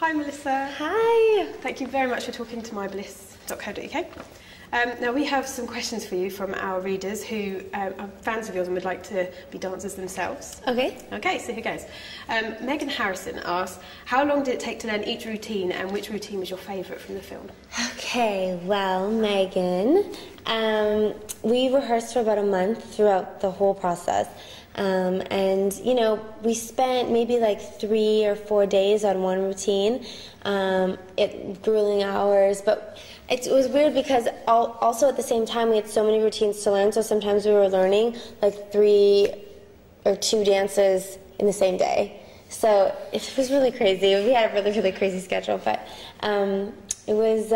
Hi Melissa. Hi. Thank you very much for talking to MyBliss.co.uk. Now we have some questions for you from our readers who are fans of yours and would like to be dancers themselves. Okay. Okay, so here goes. Megan Harrison asks, how long did it take to learn each routine and which routine was your favourite from the film? Okay, well, Megan, we rehearsed for about a month throughout the whole process. And, you know, we spent maybe like 3 or 4 days on one routine, grueling hours, but it was weird because also at the same time we had so many routines to learn, so sometimes we were learning like 3 or 2 dances in the same day. So it was really crazy. We had a really, really crazy schedule, but it was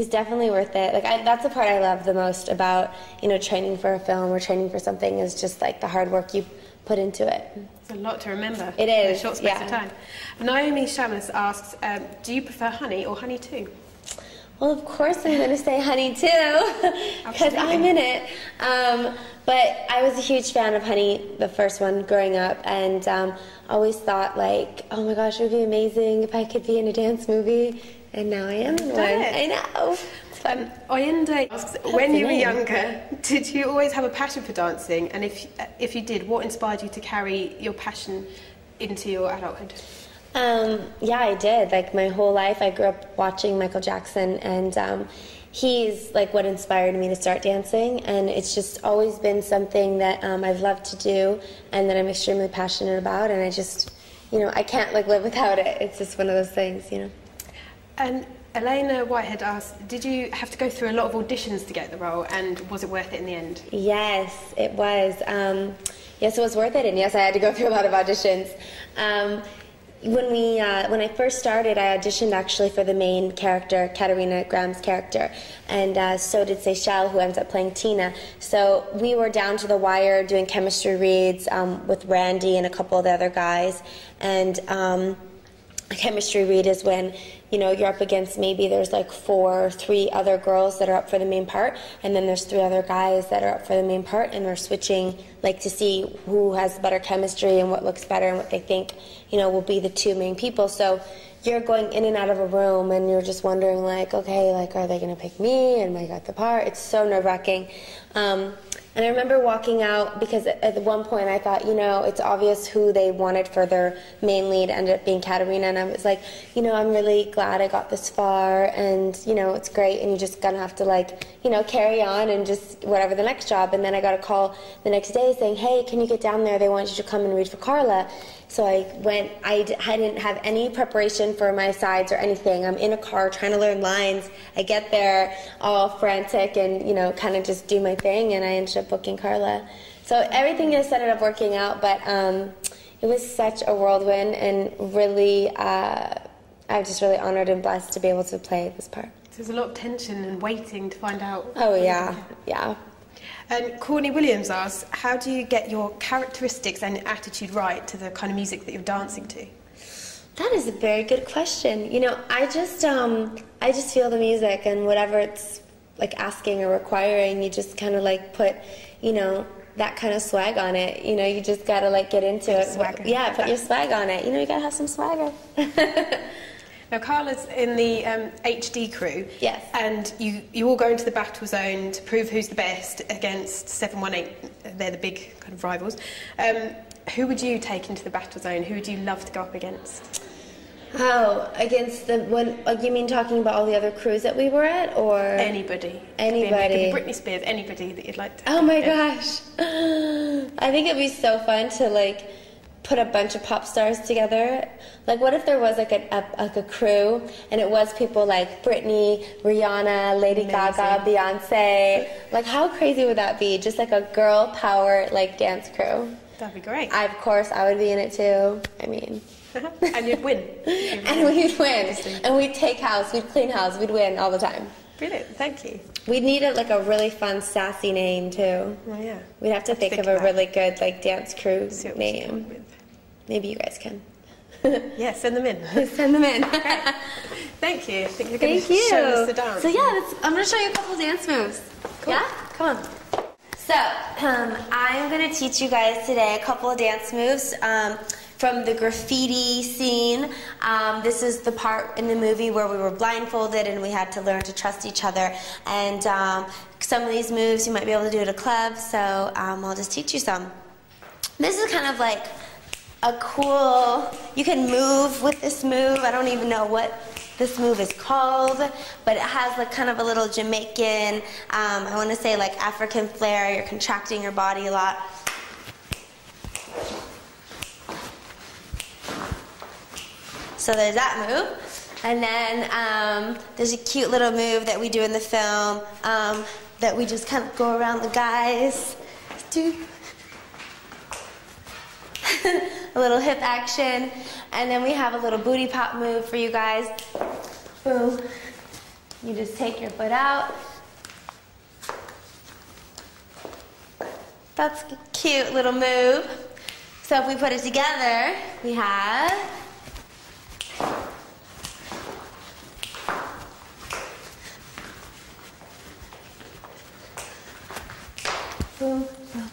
definitely worth it. Like that's the part I love the most about, you know, training for a film or training for something is just like the hard work you put into it. It's a lot to remember. It is, in a short space of time. Naomi Shamus asks, do you prefer honey or honey too? Well, of course I'm going to say honey too, because I'm in it. But I was a huge fan of Honey, the first one, growing up, and always thought like, oh my gosh, it would be amazing if I could be in a dance movie. And now I am in one. I know. It's fun. Oyende asks, when you were younger, did you always have a passion for dancing? And if you did, what inspired you to carry your passion into your adulthood? Yeah, I did. Like my whole life, I grew up watching Michael Jackson, and he's like what inspired me to start dancing. And it's just always been something that I've loved to do, and that I'm extremely passionate about. And I just, you know, I can't like live without it. It's just one of those things, you know. And Elena Whitehead asked, did you have to go through a lot of auditions to get the role, and was it worth it in the end? Yes, it was. Yes, it was worth it, and yes, I had to go through a lot of auditions. When I first started, I auditioned actually for the main character, Katarina Graham's character, and so did Seychelles, who ends up playing Tina. So we were down to the wire doing chemistry reads with Randy and a couple of the other guys, and a chemistry read is when, you know, you're up against maybe there's like 4 or 3 other girls that are up for the main part, and then there's 3 other guys that are up for the main part, and we're switching like to see who has better chemistry and what looks better and what they think, you know, will be the 2 main people. So you're going in and out of a room and you're just wondering like, okay, like are they going to pick me? Am I got the part? It's so nerve-wracking. And I remember walking out because at one point I thought, you know, it's obvious who they wanted for their main lead ended up being Katarina, and I was like, you know, I'm really glad I got this far, and, you know, it's great, and you're just gonna have to like, you know, carry on and just whatever the next job. And then I got a call the next day saying, hey, can you get down there? They want you to come and read for Carla. So I went, I didn't have any preparation for my sides or anything. I'm in a car trying to learn lines. I get there all frantic and, you know, kind of just do my thing, and I ended up booking Carla. So everything just ended up working out, but it was such a whirlwind, and really, I'm just really honored and blessed to be able to play this part. There's a lot of tension and waiting to find out. Oh yeah, yeah. And Courtney Williams asks, how do you get your characteristics and attitude right to the kind of music that you're dancing to? That is a very good question. You know, I just feel the music, and whatever it's like asking or requiring, you just kind of like put, you know, that kind of swag on it. You know, you just gotta like get into it. Swagger. Yeah, put your swag on it. You know, you gotta have some swagger. Now, Carla's in the HD crew. Yes. And you all go into the battle zone to prove who's the best against 718. They're the big kind of rivals. Who would you take into the battle zone? Who would you love to go up against? Oh, against the one? You mean talking about all the other crews that we were at, or anybody? Anybody. Could be Britney Spears. Anybody that you'd like to. Oh my gosh! I think it'd be so fun to like put a bunch of pop stars together. Like, what if there was like a crew, and it was people like Britney, Rihanna, Lady Gaga, Beyonce. Like, how crazy would that be? Just like a girl power like dance crew. That'd be great. Of course, I would be in it too. I mean. And you'd win. And we'd win. And we'd take house, we'd clean house, we'd win all the time. Brilliant, thank you. We'd need like a really fun, sassy name too. Oh yeah. We'd have to think of a really good like dance crew name. Maybe you guys can. Yeah, send them in. Send them in. Okay. Thank you. I think you're going to show us the dance. So yeah, I'm going to show you a couple dance moves. Cool. Yeah? Come on. So, I'm going to teach you guys today a couple of dance moves. from the graffiti scene. This is the part in the movie where we were blindfolded and we had to learn to trust each other. And some of these moves you might be able to do at a club, so I'll just teach you some. This is kind of like a cool, you can move with this move. I don't even know what this move is called, but it has like kind of a little Jamaican, I want to say like African flair. You're contracting your body a lot. So there's that move. And then there's a cute little move that we do in the film that we just kind of go around the guys. Do a little hip action. And then we have a little booty pop move for you guys. Boom. You just take your foot out. That's a cute little move. So if we put it together, we have boom, boom.